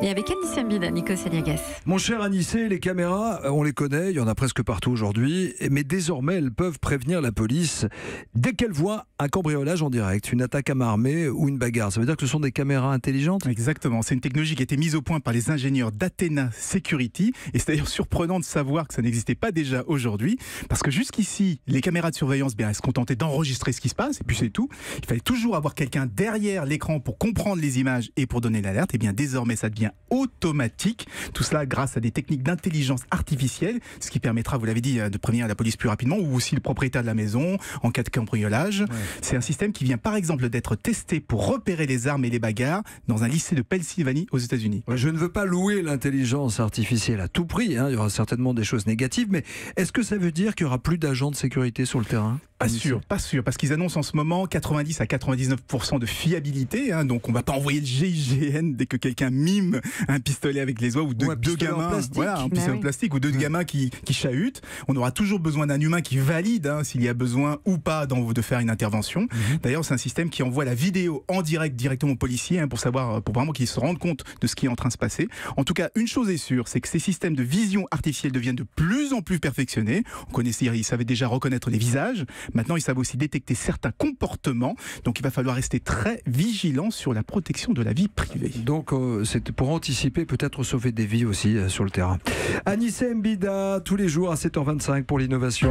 Et avec Anissé Mbida, Nico Saliagas. Mon cher Anissé, les caméras, on les connaît, il y en a presque partout aujourd'hui, mais désormais elles peuvent prévenir la police dès qu'elles voient un cambriolage en direct, une attaque à main armée ou une bagarre. Ça veut dire que ce sont des caméras intelligentes ? Exactement, c'est une technologie qui a été mise au point par les ingénieurs d'Athena Security, et c'est d'ailleurs surprenant de savoir que ça n'existait pas déjà aujourd'hui, parce que jusqu'ici, les caméras de surveillance, elles se contentaient d'enregistrer ce qui se passe, et puis c'est tout. Il fallait toujours avoir quelqu'un derrière l'écran pour comprendre les images et pour donner l'alerte. Et bien désormais, ça devient automatique. Tout cela grâce à des techniques d'intelligence artificielle, ce qui permettra, vous l'avez dit, de prévenir la police plus rapidement, ou aussi le propriétaire de la maison en cas de cambriolage. Ouais. C'est un système qui vient par exemple d'être testé pour repérer les armes et les bagarres dans un lycée de Pennsylvanie aux États-Unis. Ouais, je ne veux pas louer l'intelligence artificielle à tout prix, hein. Il y aura certainement des choses négatives, mais est-ce que ça veut dire qu'il n'y aura plus d'agents de sécurité sur le terrain ? Pas sûr, parce qu'ils annoncent en ce moment 90 à 99% de fiabilité, hein, donc on va pas envoyer le GIGN dès que quelqu'un mime un pistolet avec les doigts ou deux gamins, un pistolet en plastique ou deux gamins qui chahutent. On aura toujours besoin d'un humain qui valide s'il y a besoin ou pas de faire une intervention. D'ailleurs, c'est un système qui envoie la vidéo en direct directement aux policiers pour vraiment qu'ils se rendent compte de ce qui est en train de se passer. En tout cas, une chose est sûre, c'est que ces systèmes de vision artificielle deviennent de plus en plus perfectionnés. On connaissait, ils savaient déjà reconnaître les visages. Maintenant, ils savent aussi détecter certains comportements. Donc, il va falloir rester très vigilant sur la protection de la vie privée. Donc, c'est pour anticiper, peut-être sauver des vies aussi sur le terrain. Anissé Mbida, tous les jours à 7h25 pour l'innovation.